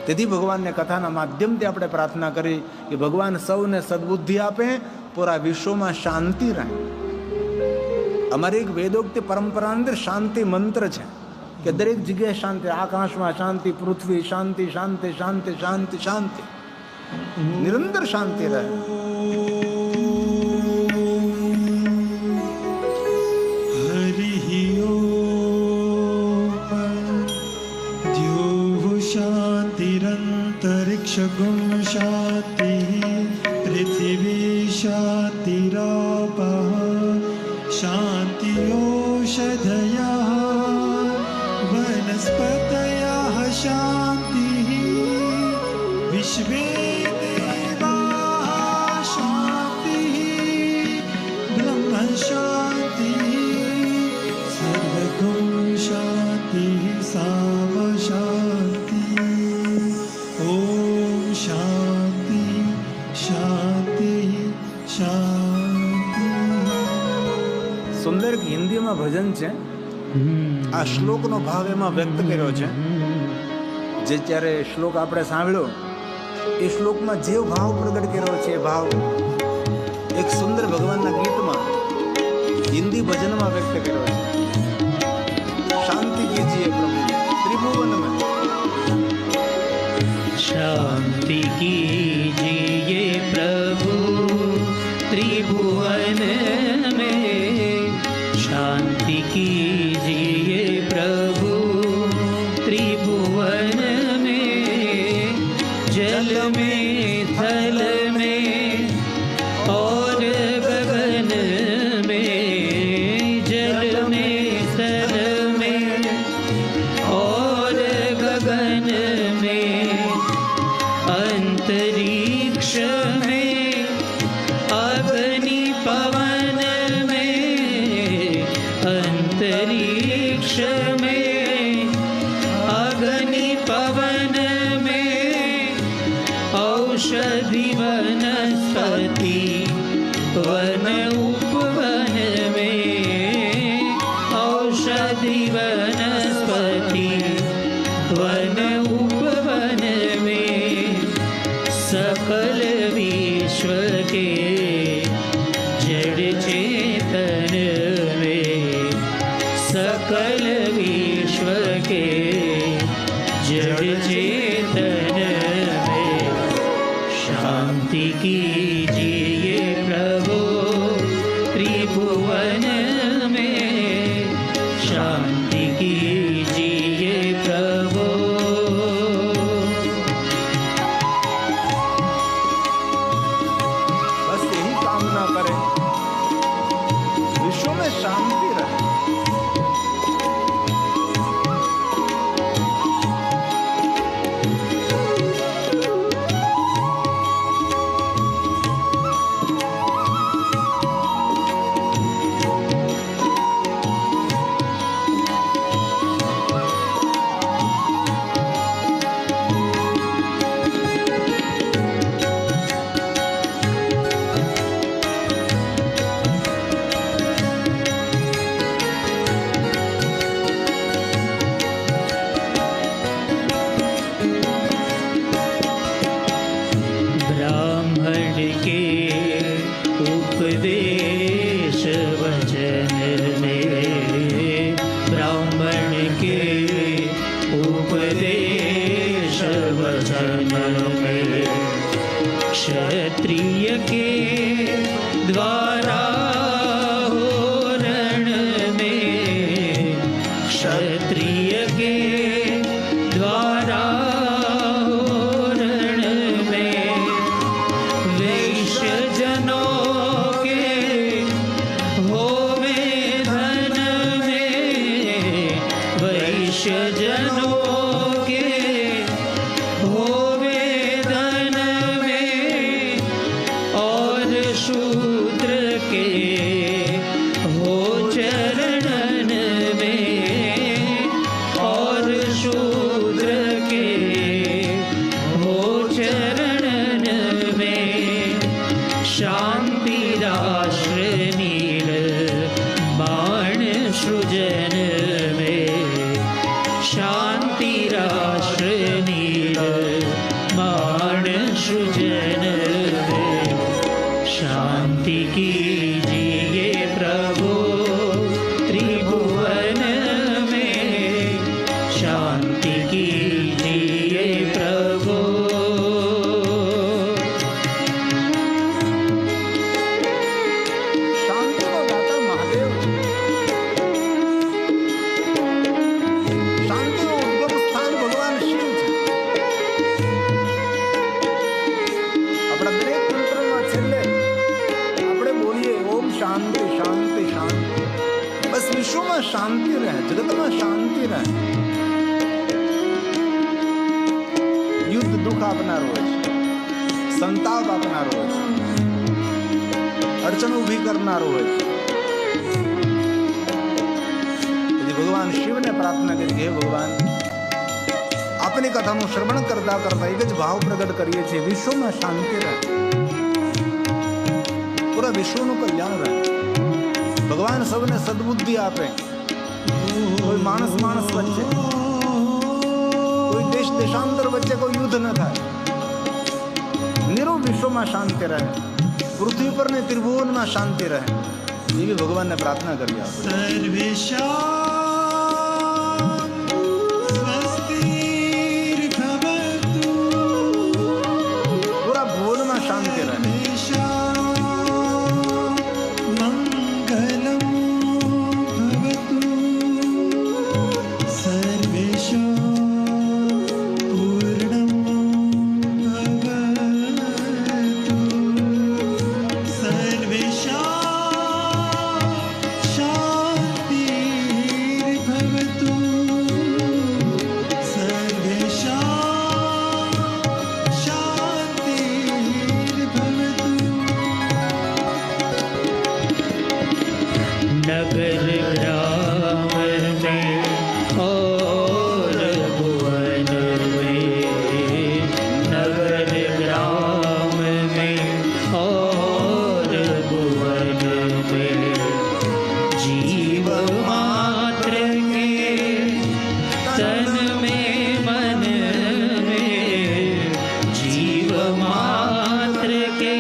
તેથી ભગવાનને કથાના માધ્યમથી આપણે પ્રાર્થના કરી કે ભગવાન સૌને સદબુદ્ધિ આપે, પૂરા વિશ્વમાં શાંતિ રહે. અમારી એક વેદોક્તિ પરંપરા અંદર શાંતિ મંત્ર છે કે દરેક જગ્યાએ શાંતિ, આકાશમાં શાંતિ, પૃથ્વી શાંતિ, શાંતિ શાંતિ શાંતિ શાંતિ, નિરંતર શાંતિ રહે. शान्तिरन्तरिक्षगुं शान्तिः पृथिवी शान्तिरापः शान्तिरोषधयः वनस्पतयः शान्तिः विश्वे देवाः शान्तिः ब्रह्म शान्तिः सर्वगुं शान्तिः साम शान्तिः. ओम शांति शांति शांति. સુંદર હિન્દીમાં ભજન છે. આ શ્લોકનો ભાવ એમાં વ્યક્ત કર્યો છે. જે ત્યારે શ્લોક આપણે સાંભળ્યો એ શ્લોકમાં જે ભાવ પ્રગટ કર્યો છે એ ભાવ એક સુંદર ભગવાનના ગીતમાં હિન્દી ભજનમાં વ્યક્ત કર્યો છે. શાંતિ કીજીએ પ્રભુ ત્રિભુવન में, शांति कीजिए प्रभु त्रिभुवन में, शांति कीजिए प्रभु त्रिभुवन में, जल में थल में और गगन में, जल में थल में और गगन में, अंतरिक्ष में अग्नि पवन में, अंतरिक्ष में अग्नि पवन में, औषधि वनस्पति वन उपवन में, औषधि वनस्पति वन उपवन में, सकल विश्व के जड़ चेतन में, सकल विश्व के जड़ चेतन में, शांति कीजिए प्रभु त्रिभुवन में, शांति कीजिए प्रभु. बस यही कामना करें, विश्व में शांति रहे. ब्राह्मण के उपदेश वचन में, ब्राह्मण के उपदेश वचन में, क्षत्रिय के द्वारा हो रण में, क्षत्रिय के द्वारा हो रण में, वैश्य जनों के होवे धन में, वैश्य जनों के होवे धन में, और शूद्र के हो चरणन में, और शूद्र के हो चरणन में, शांति राष्ट्र नील बाण सृजन में, शांति राष्ट्र नील शांति कीजिए प्रभु। શાંતિનો દાતા મહાદેવ છે. શાંતિનું ઉદ્ગમ સ્થાન ભગવાન શિવ છે. આપણા દરેક તંત્રમાં છેલ્લે આપણે બોલીએ ઓમ શાંતિ શાંતિ શાંતિ. બસ વિશ્વમાં શાંતિ રહે, જગતમાં શાંતિ રહે. યુદ્ધ દુઃખ આપનારું હોય છે, સંતાપ આપનારું હોય છે, અડચણ ઊભી કરનારું હોય છે. તેથી ભગવાન શિવને પ્રાર્થના કરી કે હે ભગવાન, આપની કથાનું શ્રવણ કરતા કરતા એક જ ભાવ પ્રગટ કરીએ છીએ, વિશ્વમાં શાંતિ રહે, પૂરા વિશ્વનું કલ્યાણ રહે. ભગવાન સૌને સદબુદ્ધિ આપે. કોઈ માણસ માણસ વચ્ચે, કોઈ દેશ દેશાંતર વચ્ચે કોઈ યુદ્ધ ન થાય. નિરૂપ વિશ્વમાં શાંતિ રહે, પૃથ્વી પર ને ત્રિભુવનમાં શાંતિ રહે, એવી ભગવાનને પ્રાર્થના કરવી આપણે. સર્વેષાં સ્વસ્તિર્ભવતુ. પૂરા ભુવનમાં શાંતિ રહે. મંગલમ ભવતુ. સર્વેષાં પૂર્ણમ ભવતુ. સર્વેષાં શાંતિર્ભવતુ. સર્વેષાં શાંતિર્ભવતુ. नगर ग्राम में और भुवन में, नगर ग्राम में और भुवन में, जीव मात्र के तन में मन में, जीव मात्र के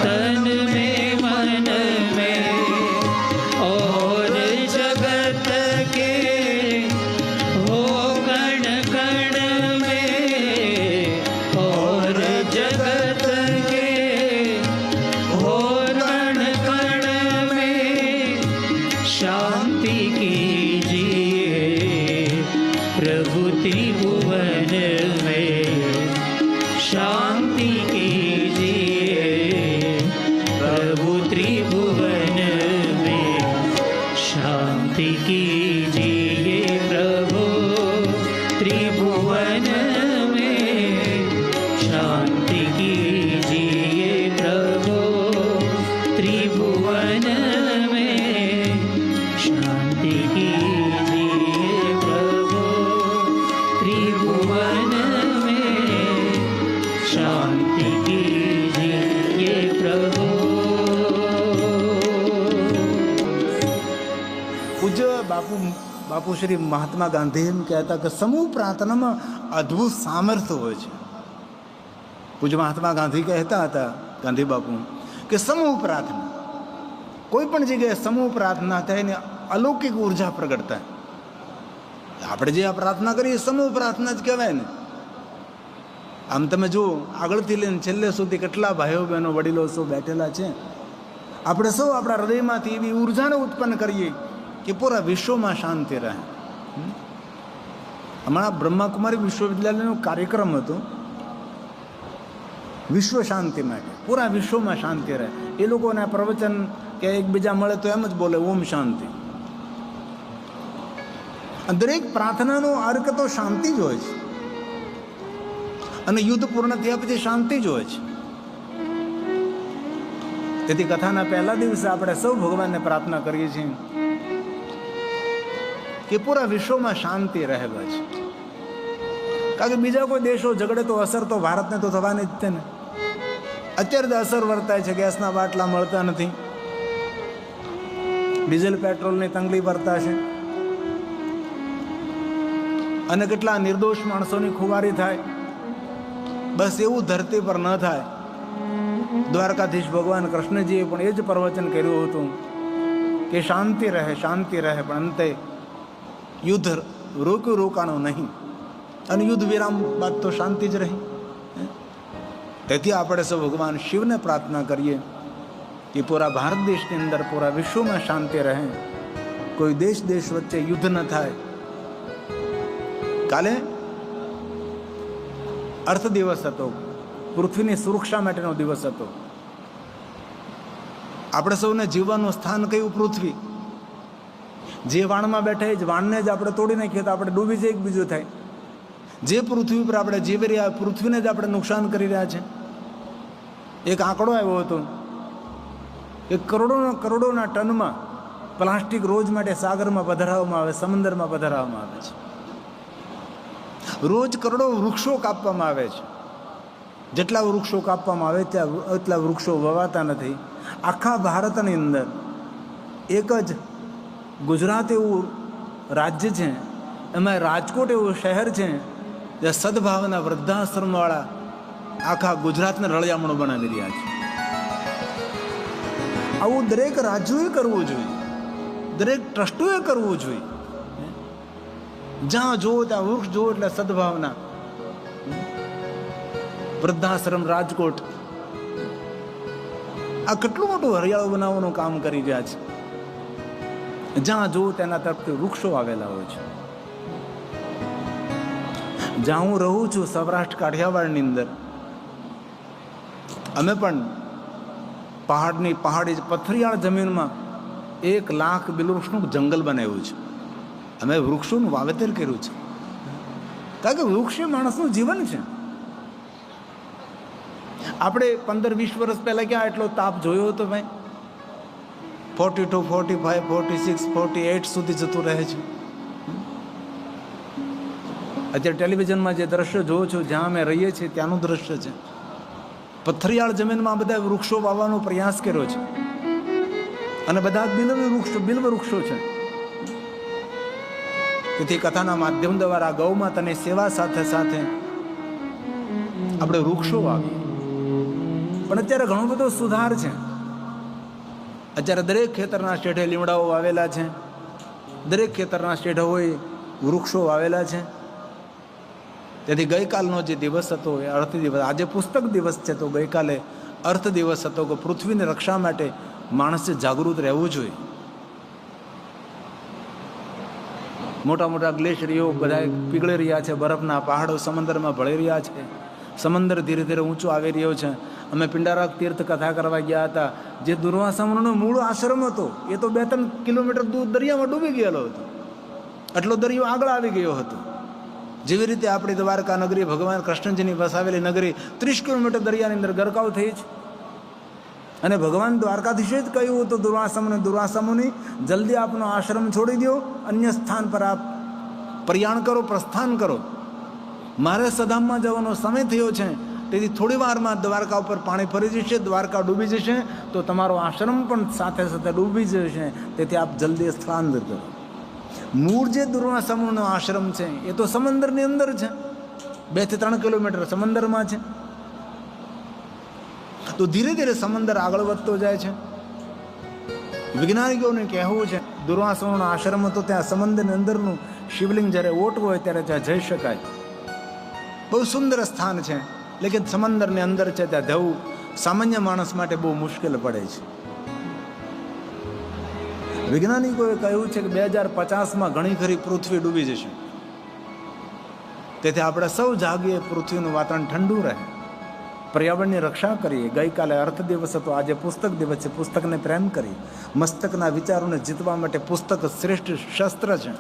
तन में मन में, और जगत के हो कण कण में, और जगत के हो कण कण में, शांति कीजिए प्रभु त्रिभुवन में, शांति कीजिए प्रभु त्रिभुवन में, शांति कीजिए प्रभु त्रिभुवन में, शांति कीजिए प्रभु त्रिभुवन में, शांति कीजिए प्रभु त्रिभुवन में, शांति कीजिए प्रभु। પૂજ્ય બાપુ શ્રી મહાત્મા ગાંધી એમ કહેતા કે સમૂહ પ્રાર્થનામાં અદ્ભુત સામર્થ્ય હોય છે. પૂજ્ય મહાત્મા ગાંધી કહેતા હતા, ગાંધી બાપુ, કે સમૂહ પ્રાર્થના, કોઈ પણ જગ્યાએ સમૂહ પ્રાર્થના થાય ને અલૌકિક ઉર્જા પ્રગટ થાય. આપણે જે આ પ્રાર્થના કરીએ સમૂહ પ્રાર્થના જ કહેવાય ને. આમ તમે જુઓ, આગળથી લઈને છેલ્લે સુધી કેટલા ભાઈઓ બહેનો વડીલો સૌ બેઠેલા છે. આપણે સૌ આપણા હૃદયમાંથી એવી ઉર્જાને ઉત્પન્ન કરીએ કે પૂરા વિશ્વમાં શાંતિ રહે. હમણાં બ્રહ્માકુમારી વિશ્વવિદ્યાલયનો કાર્યક્રમ હતો વિશ્વ શાંતિ માટે, પૂરા વિશ્વમાં શાંતિ રહે. એ લોકોના પ્રવચન કે એકબીજા મળે તો એમ જ બોલે ઓમ શાંતિ. દરેક પ્રાર્થનાનો અર્થ તો શાંતિ જ હોય છે, અને યુદ્ધ પૂર્ણ થયા પછી શાંતિ જ હોય છે. તેથી કથાના પહેલા દિવસે આપણે સૌ ભગવાનને પ્રાર્થના કરીએ છીએ કે પૂરા વિશ્વમાં શાંતિ રહે છે. કારણ કે બીજા કોઈ દેશો ઝઘડે તો અસર તો ભારતને તો થવાની જ છે ને. અત્યારે તો અસર વર્તાય છે, ગેસના બાટલા મળતા નથી, ડીઝલ પેટ્રોલની તંગી વર્તાશે, અને કેટલા નિર્દોષ માણસોની ખુવારી થાય. બસ એવું ધરતી પર ન થાય. દ્વારકાધીશ ભગવાન કૃષ્ણજીએ પણ એ જ પ્રવચન કર્યું હતું કે શાંતિ રહે, શાંતિ રહે, પણ અંતે યુદ્ધ રોકાણું નહીં, અને યુદ્ધ વિરામ બાદ તો શાંતિ જ રહી. તેથી આપણે સૌ ભગવાન શિવને પ્રાર્થના કરીએ કે પૂરા ભારત દેશની અંદર, પૂરા વિશ્વમાં શાંતિ રહે, કોઈ દેશ વચ્ચે યુદ્ધ ન થાય. કાલે અર્થ દિવસ હતો, પૃથ્વીની સુરક્ષા માટેનો દિવસ હતો. આપણે સૌને જીવવાનું સ્થાન કયું? પૃથ્વી. જે વાણમાં બેઠા એ જ વાણને જ આપણે તોડી નાખીએ તો આપણે ડૂબી જઈએ, બીજું થાય. જે પૃથ્વી ઉપર આપણે જીવી રહ્યા, પૃથ્વીને જ આપણે નુકસાન કરી રહ્યા છે. એક આંકડો આવ્યો હતો કે કરોડોના ટનમાં પ્લાસ્ટિક રોજ માટે સાગરમાં પધરાવવામાં આવે, સમુદ્રમાં પધરાવવામાં આવે છે. રોજ કરોડો વૃક્ષો કાપવામાં આવે છે. જેટલા વૃક્ષો કાપવામાં આવે એટલા વૃક્ષો વવાતા નથી. આખા ભારતની અંદર એક જ ગુજરાત એવું રાજ્ય છે, એમાં રાજકોટ એવું શહેર છે જ્યાં સદભાવના વૃદ્ધાશ્રમવાળા આખા ગુજરાતને રળિયામણું બનાવી રહ્યા છે. આવું દરેક રાજ્યોએ કરવું જોઈએ, દરેક ટ્રસ્ટોએ કરવું જોઈએ. જ્યાં જોવો ત્યાં વૃક્ષ જોવો એટલે સદભાવના વૃદ્ધાશ્રમ રાજકોટ આ કેટલું મોટું હરિયાળું બનાવવાનું કામ કરી રહ્યા છે. જ્યાં જોવો તેના તરફથી વૃક્ષો આવેલા હોય છે. જ્યાં હું રહું છું સૌરાષ્ટ્ર કાઠિયાવાડની અંદર, અમે પણ પહાડી પથરિયાળ જમીનમાં 1 લાખ બિલવૃક્ષનું જંગલ બનાવ્યું છે. અમે વૃક્ષોનું વાવેતર કર્યું છે, કારણ કે વૃક્ષ એ માણસનું જીવન છે. આપણે 15-20 વર્ષ પહેલા ક્યાં એટલો તાપ જોયો હતો ભાઈ? 42, 45, 46, 48 સુધી જતું રહે છે. અત્યારે ટેલિવિઝનમાં જે દ્રશ્ય જોવો છો, જ્યાં અમે રહીએ છીએ ત્યાંનું દ્રશ્ય છે. પથરિયાળ જમીનમાં બધા વૃક્ષો વાવવાનો પ્રયાસ કર્યો છે, અને બધા બિલ્વ વૃક્ષો છે. તેથી કથાના માધ્યમ દ્વારા ગૌ માતાની સેવા સાથે સાથે આપણે વૃક્ષો વાવીએ. પણ અત્યારે ઘણો બધો સુધાર છે. અત્યારે દરેક ખેતરના શેઢે લીમડાઓ વાવેલા છે, દરેક ખેતરના શેઢોએ વૃક્ષો વાવેલા છે. તેથી ગઈકાલનો જે દિવસ હતો એ અર્થ દિવસ, આજે પુસ્તક દિવસ છે, તો ગઈકાલે અર્થ દિવસ હતો કે પૃથ્વીની રક્ષા માટે માણસે જાગૃત રહેવું જોઈએ. મોટા મોટા ગ્લેશિયરો બધા પીગળી રહ્યા છે, બરફના પહાડો સમુદ્રમાં ભળી રહ્યા છે, સમુદ્ર ધીરે ધીરે ઊંચો આવી રહ્યો છે. અમે પિંડારક તીર્થ કથા કરવા ગયા હતા. જે દુર્વાસા મુનિનો મૂળ આશ્રમ હતો એ તો 2-3 કિલોમીટર દૂર દરિયામાં ડૂબી ગયેલો હતો. એટલો દરિયો આગળ આવી ગયો હતો. જેવી રીતે આપણી દ્વારકા નગરી, ભગવાન કૃષ્ણજીની વસાવેલી નગરી 30 કિલોમીટર દરિયાની અંદર ગરકાવ થઈ છે. અને ભગવાન દ્વારકાધીશે જ કહ્યું હતું દુર્વાસા મુનિ, જલ્દી આપનો આશ્રમ છોડી દો, અન્ય સ્થાન પર આપ પ્રયાણ કરો, પ્રસ્થાન કરો. મારે સધામમાં જવાનો સમય થયો છે, તેથી થોડી વારમાં દ્વારકા ઉપર પાણી ફરી જશે, દ્વારકા ડૂબી જશે, તો તમારો આશ્રમ પણ સાથે સાથે ડૂબી જશે. તેથી આપ જલ્દી સ્થળાંતર કરો. મૂળ જે દુર્વાસા મુનિનો આશ્રમ છે એ તો સમુદ્રની અંદર છે, 2-3 કિલોમીટર સમુદ્રમાં છે. તો ધીરે ધીરે સમુદ્ર આગળ વધતો જાય છે. વૈજ્ઞાનિકોને કહેવું છે દુર્વાસા મુનિનો આશ્રમ હતો ત્યાં સમુદ્રની અંદરનું શિવલિંગ જ્યારે ઓટવું હોય ત્યારે ત્યાં જઈ શકાય. બહુ સુંદર સ્થાન છે, લેકિન સમુદ્રની અંદર છે ત્યાં જવું સામાન્ય માણસ માટે બહુ મુશ્કેલ પડે છે. વૈજ્ઞાનિકોએ કહ્યું છે કે 2050માં ઘણી ખરી પૃથ્વી ડૂબી જશે. તેથી આપણે સૌ જાગીએ, પૃથ્વીનું વાતાવરણ ઠંડુ રહે, પર્યાવરણની રક્ષા કરીએ. ગઈકાલે અર્થ દિવસ હતો, આજે પુસ્તક દિવસ છે. પુસ્તકને પ્રેમ કરીએ. મસ્તકના વિચારોને જીતવા માટે પુસ્તક શ્રેષ્ઠ શસ્ત્ર છે.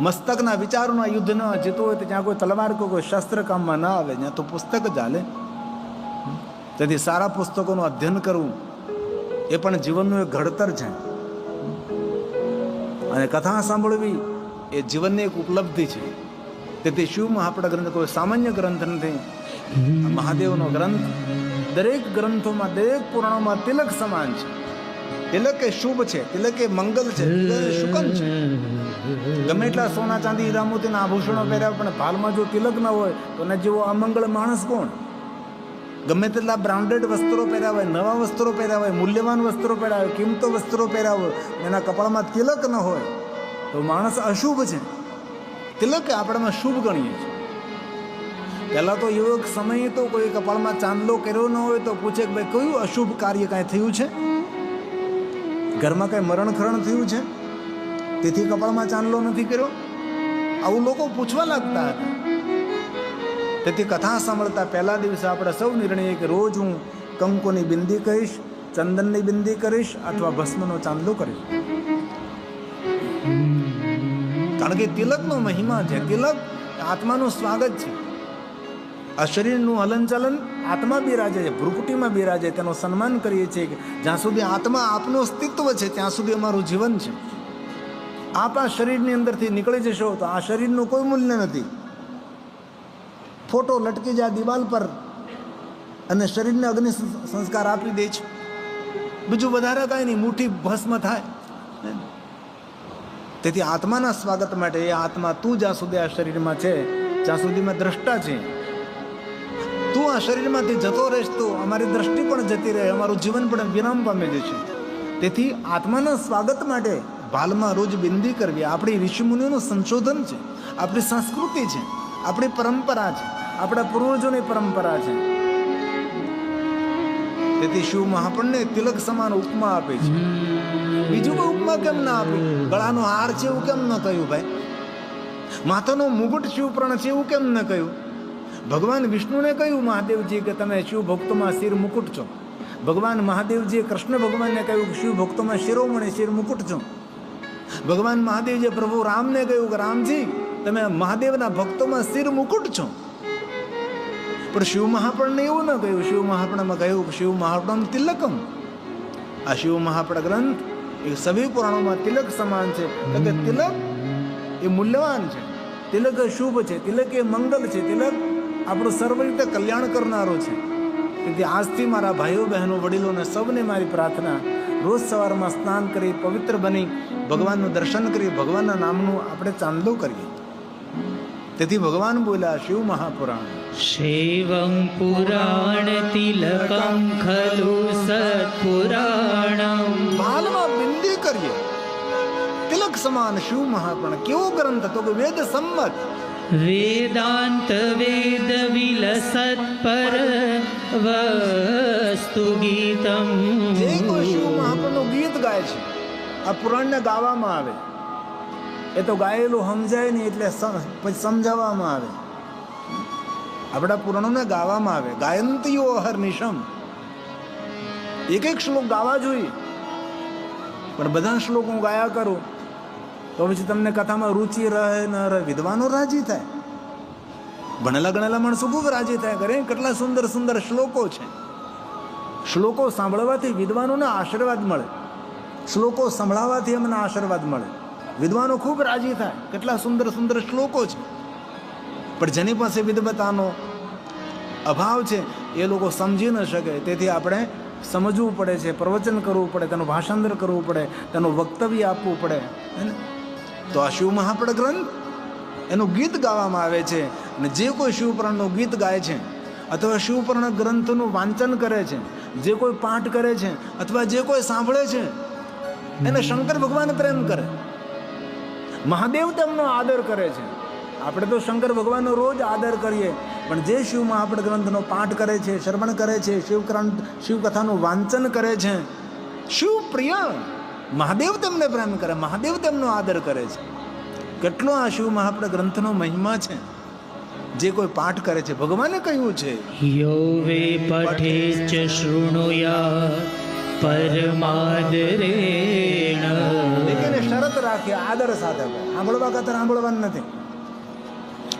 મસ્તકના વિચારોના યુદ્ધ ન જીતવું હોય તો ત્યાં કોઈ તલવાર કે કોઈ શસ્ત્ર કામમાં ન આવે, ત્યાં તો પુસ્તક જ હાલે. તેથી સારા પુસ્તકોનું અધ્યયન કરવું એ પણ જીવનનું એક ઘડતર છે. અને કથા સાંભળવી એ જીવનની એક ઉપલબ્ધિ છે. તેથી શિવ મહાપડા ગ્રંથ કોઈ સામાન્ય ગ્રંથ નથી. મહાદેવનો ગ્રંથ દરેક ગ્રંથોમાં, દરેક પુરાણોમાં તિલક સમાન છે. તિલક એ શુભ છે, તિલક એ મંગલ છે, તિલક એ શુકન છે. ગમે એટલા સોના ચાંદી હીરા મોતીના આભૂષણો પહેર્યા પણ ભાલમાં જો તિલક ન હોય તો એના જેવો અમંગળ માણસ કોણ? ગમે તેટલા બ્રાન્ડેડ વસ્ત્રો પહેર્યા હોય, નવા વસ્ત્રો પહેર્યા હોય, મૂલ્યવાન વસ્ત્રો પહેર્યા હોય, કિંમતો વસ્ત્રો પહેર્યા હોય, એના કપાળમાં તિલક ન હોય તો માણસ અશુભ છે. તિલક એ આપણામાં શુભ ગણીએ છીએ. પહેલા તો એવો એક સમય તો કોઈ કપાળમાં ચાંદલો કર્યો ન હોય તો પૂછે કે ભાઈ કયું અશુભ કાર્ય કાંઈ થયું છે, ઘરમાં કાંઈ મરણખરણ થયું છે, તેથી કપાળમાં ચાંદલો નથી કર્યો, આવું લોકો પૂછવા લાગતા હતા. તેથી કથા સાંભળતા પહેલા દિવસે આપણે સૌ નિર્ણય કે રોજ હું કંકુની બિંદી કહીશ, ચંદનની બિંદી કરીશ અથવા ભસ્મનો ચાંદલો કરીશ. કારણ કે તિલકનો મહિમા છે. તિલક આત્માનું સ્વાગત છે. આ શરીરનું હલનચલન આત્મા બિરાજે છે, ભ્રુકુટીમાં બિરાજે, તેનું સન્માન કરીએ છીએ કે જ્યાં સુધી આત્મા આપનું અસ્તિત્વ છે ત્યાં સુધી અમારું જીવન છે. આપ આ શરીરની અંદરથી નીકળી જશો તો આ શરીરનું કોઈ મૂલ્ય નથી. ફોટો લટકી જાય દિવાલ પર અને શરીરને અગ્નિ સંસ્કાર આપી દે છે, બીજું વધારે કાંઈ નહીં, મુઠ્ઠી ભસ્મ થાય. તેથી આત્માના સ્વાગત માટે એ આત્મા તું જ્યાં સુધી આ શરીરમાં છે ત્યાં સુધીમાં દ્રષ્ટા છે. તું આ શરીરમાંથી જતો રહીશ તો અમારી દ્રષ્ટિ પણ જતી રહે, અમારું જીવન પણ વિરામ પામી જશે. તેથી આત્માના સ્વાગત માટે ભાલમાં રોજ બિંદી કરવી આપણી ઋષિમુનિઓનું સંશોધન છે, આપણી સંસ્કૃતિ છે, આપણી પરંપરા છે, આપણા પૂર્વજોની પરંપરા છે. તેથી શિવ મહાપણને તિલક સમાન ઉપમા આપે છે. બીજું કોઈ ઉપમા કેમ ના આપી? ગળાનો હાર છે એવું કેમ ન કહ્યું ભાઈ? માથાનો મુગુટ શિવપ્રણ છે એવું કેમ ન કહ્યું? ભગવાન વિષ્ણુને કહ્યું મહાદેવજી કે તમે શિવ ભક્તોમાં શિર મુકુટ છો. ભગવાન મહાદેવજીએ કૃષ્ણ ભગવાનને કહ્યું કે શિવ ભક્તોમાં શિરોમણી શિર મુકુટ છો. ભગવાન મહાદેવજીએ પ્રભુ રામને કહ્યું કે રામજી તમે મહાદેવના ભક્તોમાં શિર મુકુટ છો. પણ શિવ મહાપણને એવું ન કહ્યું. શિવ મહાપણમાં કહ્યું શિવ મહાપણમ તિલકમ. આ શિવ મહાપણ ગ્રંથ એ સભી પુરાણોમાં તિલક સમાન છે. તો કે તિલક એ મૂલ્યવાન છે, તિલક એ શુભ છે, તિલક એ મંગલ છે, તિલક આપણું સર્વ રીતે કલ્યાણ કરનારો છે. તેથી આજથી મારા ભાઈઓ બહેનો વડીલોને સૌને મારી પ્રાર્થના, રોજ સવારમાં સ્નાન કરી પવિત્ર બની ભગવાનનું દર્શન કરી ભગવાનના નામનું આપણે ચાંદલો કરીએ. તેથી ભગવાન બોલ્યા શિવ મહાપુરાણ શૈવં પુરાણ તિલકં ખલુ સત્પુરાણમ. ભાલમાં બિંદી કરીએ તિલક સમાન શિવ મહાપુરાણ. કેવો ગ્રંથ હતો કે વેદ સંમત, વેદાંત વેદ વિલસત પર વસ્તુ ગીતમ. જે કોઈ શિવ મહાપુરાણનું ગીત ગાય છે આ પુરાણને ગાવામાં આવે. એ તો ગાયેલું સમજાય નહીં એટલે પછી સમજાવવામાં આવે. આપણા પુરાણોને ગાવામાં આવે. ગાયંતીઓ અહર્નિશમ. એક એક શ્લોક ગાવા જોઈએ. પણ બધા શ્લોક હું ગાયા કરું તો પછી તમને કથામાં રુચિ રહે ન રહે. વિદ્વાનો રાજી થાય, ભણેલા ગણેલા માણસો ખૂબ રાજી થાય કરે કેટલા સુંદર સુંદર શ્લોકો છે. શ્લોકો સાંભળવાથી વિદ્વાનોને આશીર્વાદ મળે, શ્લોકો સંભળાવવાથી અમને આશીર્વાદ મળે. વિદ્વાનો ખૂબ રાજી થાય, કેટલા સુંદર સુંદર શ્લોકો છે. પણ જેની પાસે વિદ્વતાનો અભાવ છે એ લોકો સમજી ન શકે. તેથી આપણે સમજવું પડે છે, પ્રવચન કરવું પડે, તેનું ભાષાંતર કરવું પડે, તેનું વક્તવ્ય આપવું પડે. તો આ શિવ મહાપણ ગ્રંથ એનું ગીત ગાવામાં આવે છે. અને જે કોઈ શિવપુરાણનું ગીત ગાય છે અથવા શિવપુરાણ ગ્રંથનું વાંચન કરે છે, જે કોઈ પાઠ કરે છે અથવા જે કોઈ સાંભળે છે એને શંકર ભગવાન પ્રેમ કરે, મહાદેવ તેમનો આદર કરે છે. આપણે તો શંકર ભગવાનનો રોજ આદર કરીએ, પણ જે શિવ મહાપણ ગ્રંથનો પાઠ કરે છે, શ્રવણ કરે છે, શિવકથાનું વાંચન કરે છે, શિવ પ્રિય મહાદેવ તેમને પ્રેમ કરે, મહાદેવ તેમનો આદર કરે છે. કેટલો આ શિવ મહાપણ ગ્રંથનો મહિમા છે. જે કોઈ પાઠ કરે છે ભગવાને કહ્યું છે યો વે પઠે ચ શૃણુયા પરમાદરેણ. એને શરત રાખી આદર સાથે. સાંભળવા ખાતર સાંભળવાનું નથી,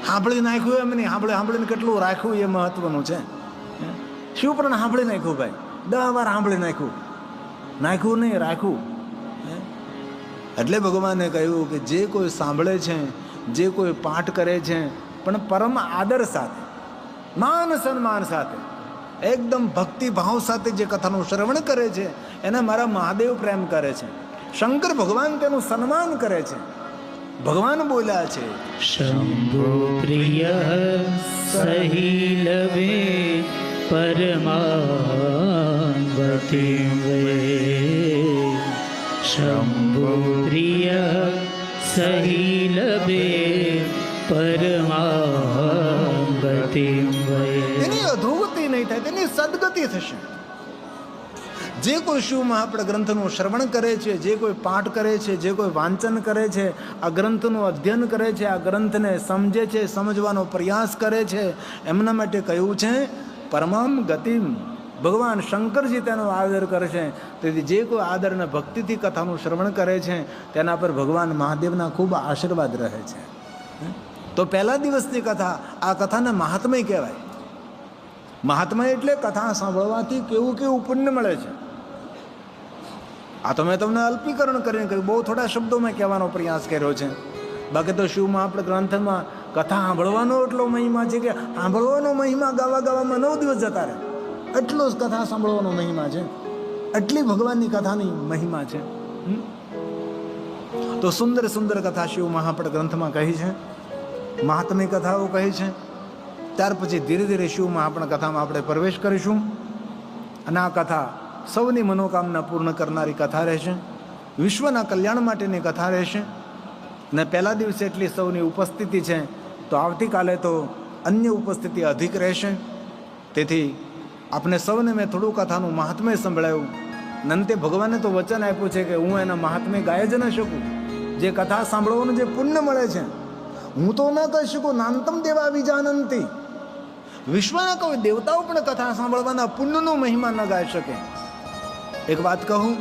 સાંભળી નાખ્યું એમ નહીં, સાંભળીને કેટલું રાખ્યું એ મહત્વનું છે. શિવપુરાણ સાંભળી નાખ્યું ભાઈ, 10 વાર સાંભળી નાખ્યું નહીં, રાખ્યું. એટલે ભગવાને કહ્યું કે જે કોઈ સાંભળે છે, જે કોઈ પાઠ કરે છે પણ પરમ આદર સાથે, માન સન્માન સાથે, એકદમ ભક્તિ ભાવ સાથે જે કથાનું શ્રવણ કરે છે એને મારા મહાદેવ પ્રેમ કરે છે, શંકર ભગવાન તેનું સન્માન કરે છે. ભગવાન બોલ્યા છે શંભુ પ્રિય સહીલવે પરમાવતી વે. શંભુ પ્રિય સહીલવે પરમાં ગતિં વયે. તેની અધોગતિ નહીં થાય, તેની સદગતિ થશે. જે કોઈ શિવ મહાપ્રદ ગ્રંથનું શ્રવણ કરે છે, જે કોઈ પાઠ કરે છે, જે કોઈ વાંચન કરે છે, આ ગ્રંથનું અધ્યયન કરે છે, આ ગ્રંથને સમજે છે, સમજવાનો પ્રયાસ કરે છે, એમના માટે કહ્યું છે પરમામ ગતિમ. ભગવાન શંકરજી તેનો આદર કરે છે. તેથી જે કોઈ આદર અને ભક્તિથી કથાનું શ્રવણ કરે છે તેના પર ભગવાન મહાદેવના ખૂબ આશીર્વાદ રહે છે. તો પહેલા દિવસની કથા, આ કથાને મહાત્મય કહેવાય. મહાત્મય એટલે કથા સાંભળવાથી કેવું કેવું પુણ્ય મળે છે. આ તો મેં તમને અલ્પીકરણ કરીને કહ્યું, બહુ થોડા શબ્દોમાં કહેવાનો પ્રયાસ કર્યો છે. બાકી તો શિવમાં આપણે ગ્રંથમાં કથા સાંભળવાનો એટલો મહિમા છે કે સાંભળવાનો મહિમા ગાવામાં 9 દિવસ જતા રહે. એટલો જ કથા સાંભળવાનો મહિમા છે, એટલી ભગવાનની કથાની મહિમા છે. તો સુંદર સુંદર કથા શિવ મહાપ્રદ ગ્રંથમાં કહી છે, મહાત્મ્ય કથાઓ કહી છે. ત્યાર પછી ધીરે ધીરે શિવ મહાપ્રદ કથામાં આપણે પ્રવેશ કરીશું. અને આ કથા સૌની મનોકામના પૂર્ણ કરનારી કથા રહેશે, વિશ્વના કલ્યાણ માટેની કથા રહેશે. અને પહેલા દિવસે એટલી સૌની ઉપસ્થિતિ છે, તો આવતીકાલે તો અન્ય ઉપસ્થિતિ અધિક રહેશે. તેથી આપણે સૌને મેં થોડું કથાનું મહાત્મ્ય સંભળાયું. નંતે ભગવાને તો વચન આપ્યું છે કે હું એના મહાત્મ્ય ગાય જ ન શકું. જે કથા સાંભળવાનું જે પુણ્ય મળે છે હું તો ન કહી શકું. નાંતમ દેવા વિજાનંતી, વિશ્વના કોઈ દેવતાઓ પણ કથા સાંભળવાના પુણ્યનો મહિમા ન ગાઈ શકે. એક વાત કહું,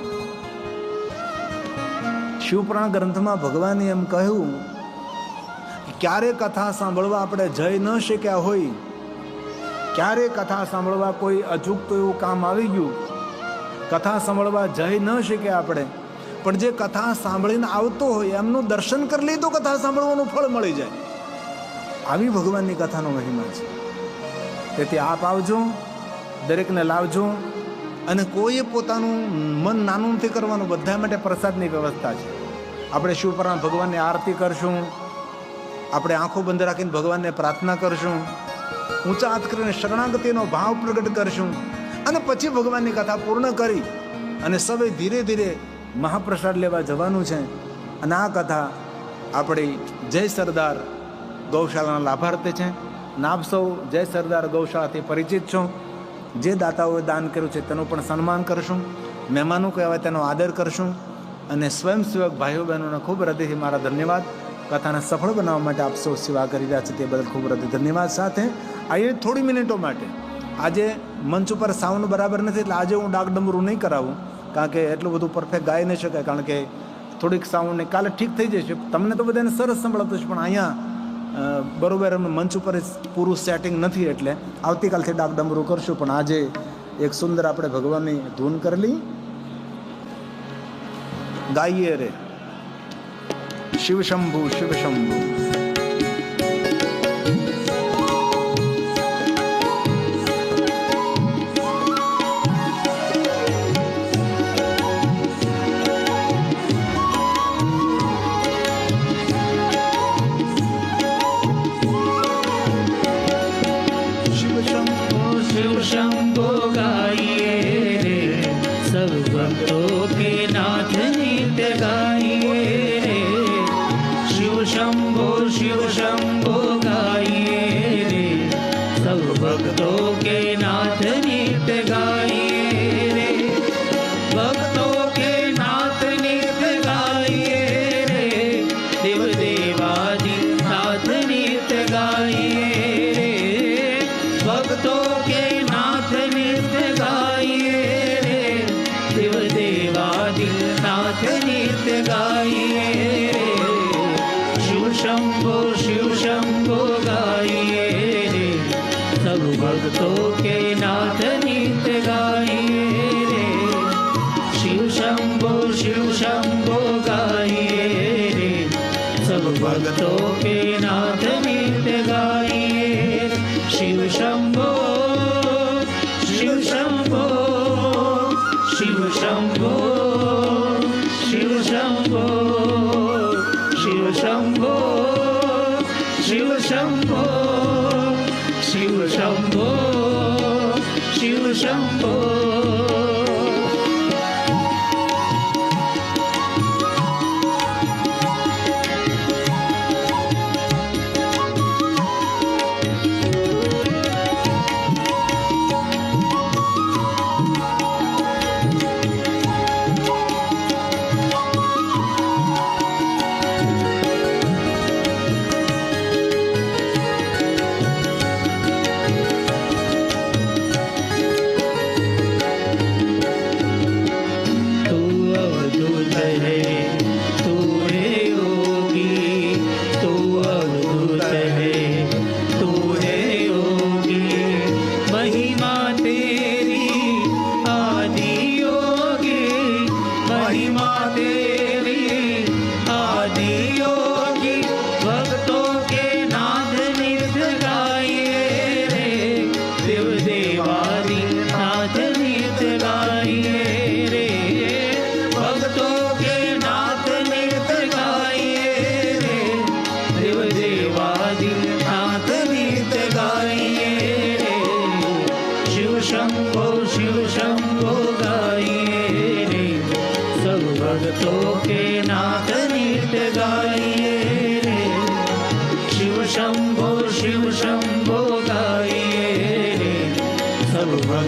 શિવપુરાણ ગ્રંથમાં ભગવાને એમ કહ્યું કે ક્યારે કથા સાંભળવા આપણે જઈ ન શક્યા હોય, ક્યારે કથા સાંભળવા કોઈ અચૂકતું એવું કામ આવી ગયું, કથા સાંભળવા જઈ ન શક્યા આપણે, પણ જે કથા સાંભળીને આવતો હોય એમનું દર્શન કરી લે તો કથા સાંભળવાનું ફળ મળી જાય. આવી ભગવાનની કથાનો મહિમા છે. તેથી આપ આવજો, દરેકને લાવજો. અને કોઈએ પોતાનું મન નાનું નથી કરવાનું, બધા માટે પ્રસાદની વ્યવસ્થા છે. આપણે શિવપુરાણ ભગવાનની આરતી કરશું, આપણે આંખો બંધ રાખીને ભગવાનને પ્રાર્થના કરશું, ઊંચા હાથ કરીને શરણાગતિનો ભાવ પ્રગટ કરશું, અને પછી ભગવાનની કથા પૂર્ણ કરી અને સૌએ ધીરે ધીરે મહાપ્રસાદ લેવા જવાનું છે. અને આ કથા આપણી જય સરદાર ગૌશાળાના લાભાર્થી છે. અને આપ સૌ જય સરદાર ગૌશાળાથી પરિચિત છો. જે દાતાઓએ દાન કર્યું છે તેનું પણ સન્માન કરશું, મહેમાનો કહેવાય તેનો આદર કરશું. અને સ્વયંસેવક ભાઈઓ બહેનોને ખૂબ હૃદયથી મારા ધન્યવાદ. કથાને સફળ બનાવવા માટે આપ સૌ સેવા કરી રહ્યા છે તે બદલ ખૂબ હૃદય ધન્યવાદ. સાથે આ થોડી મિનિટો માટે, આજે મંચ ઉપર સાઉન્ડ બરાબર નથી એટલે આજે હું ડાકડમરું નહીં કરાવું, કારણ કે એટલું બધું પરફેક્ટ ગાઈ નહીં શકાય, કારણ કે થોડીક સાઉન્ડને કાલે ઠીક થઈ જશે. તમને તો બધાને સરસ સંભળાતું છે, પણ અહીંયા બરોબર એમનું મંચ ઉપર પૂરું સેટિંગ નથી, એટલે આવતીકાલથી ડાકડમરું કરશું. પણ આજે એક સુંદર આપણે ભગવાનની ધૂન કરેલી ગાઈએ રે, શિવ શંભુ શિવ શંભુ. शंभो गाइए रे, सब भक्तों के नाथ नित्य गाइए रे. शिव शंभो गाइए रे, सब भक्तों के नाथ नित्य गाइए रे. भक्तों के नाथ नित्य गाइए रे, देव देवादि नाथ नित्य गाइए रे. भक्तों के नाथ नित्य गाइए रे, देव देवादि नाथ नित्य गाइए रे. शिव शंभो गाइए रे, सब भक्तों के नाथ नित्य गाइए रे. शिव शंभो गाइए रे, सब भक्तों के नाथ नित्य गाइए. शिव शंभो शिव शंभो शिव शंभो शिव शंभो शिव शंभो शिव शंभो शिव शंभो शिव शंभो.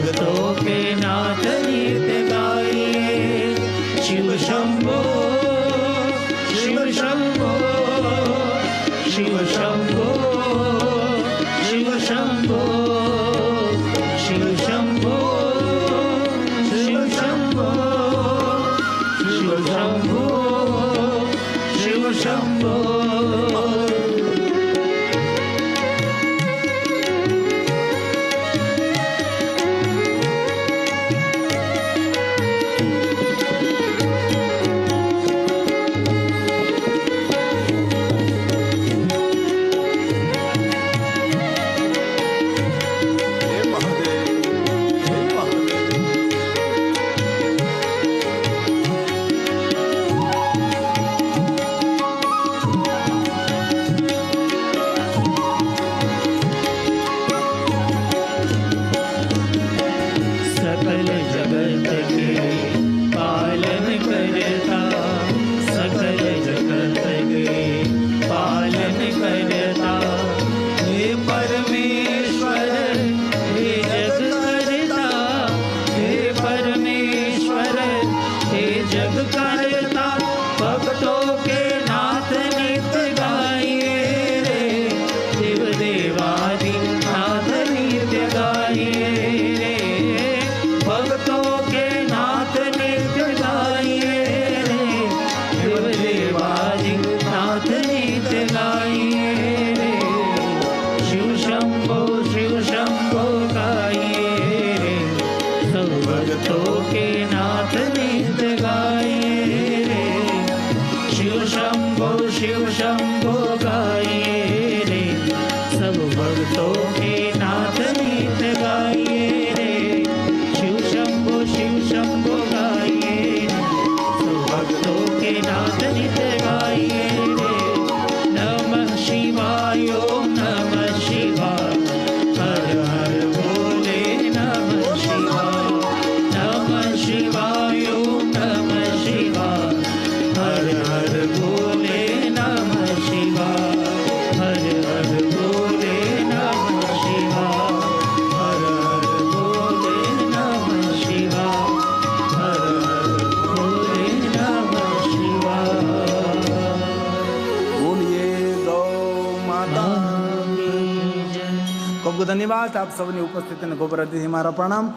भक्तों के नाथ नित्य गाइए शिव शंभो शिव शंभो शिव शंभो शिव शंभो शिव शंभो शिव शंभो शिव शंभो शिव शंभो હે મહાદેવ, હે મહાદેવ. सकल जगत के पालन करता सकल जगत के पालन करता हे परमेश्वर हे जग करता हे परमेश्वर हे जग करता भक्तों के नाथ नित्य गाइए रे देव देवादि नाथ नित्य गाइए रे भक्तों के नाथ नित्य गाइए रे देव देवादि नाथ नित्य गाइए रे शिव शंभो गाइए रे सब भक्तों के नाथ नित्य गाइए रे शिव शंभो गाइए रे सब भक्तों के नाथ नित्य गाइए रे शिव शंभो गाइए सब भक्तों के नाथ नित्य गाइए रे नमः शिवाय ओम नमः शिवाय हर हर बोले नमः शिवाय ओम नमः शिवाय हर हर बोले नमः शिवाय हर हर बोले नमः शिवाय हर हर बोले नमः शिवाय हर हर बोले नमः शिवाय બોલીએ ગૌ માતા. ખૂબ ખૂબ ધન્યવાદ આપ સૌની ઉપસ્થિતિને ખૂબ હૃદયથી મારા પ્રણામ.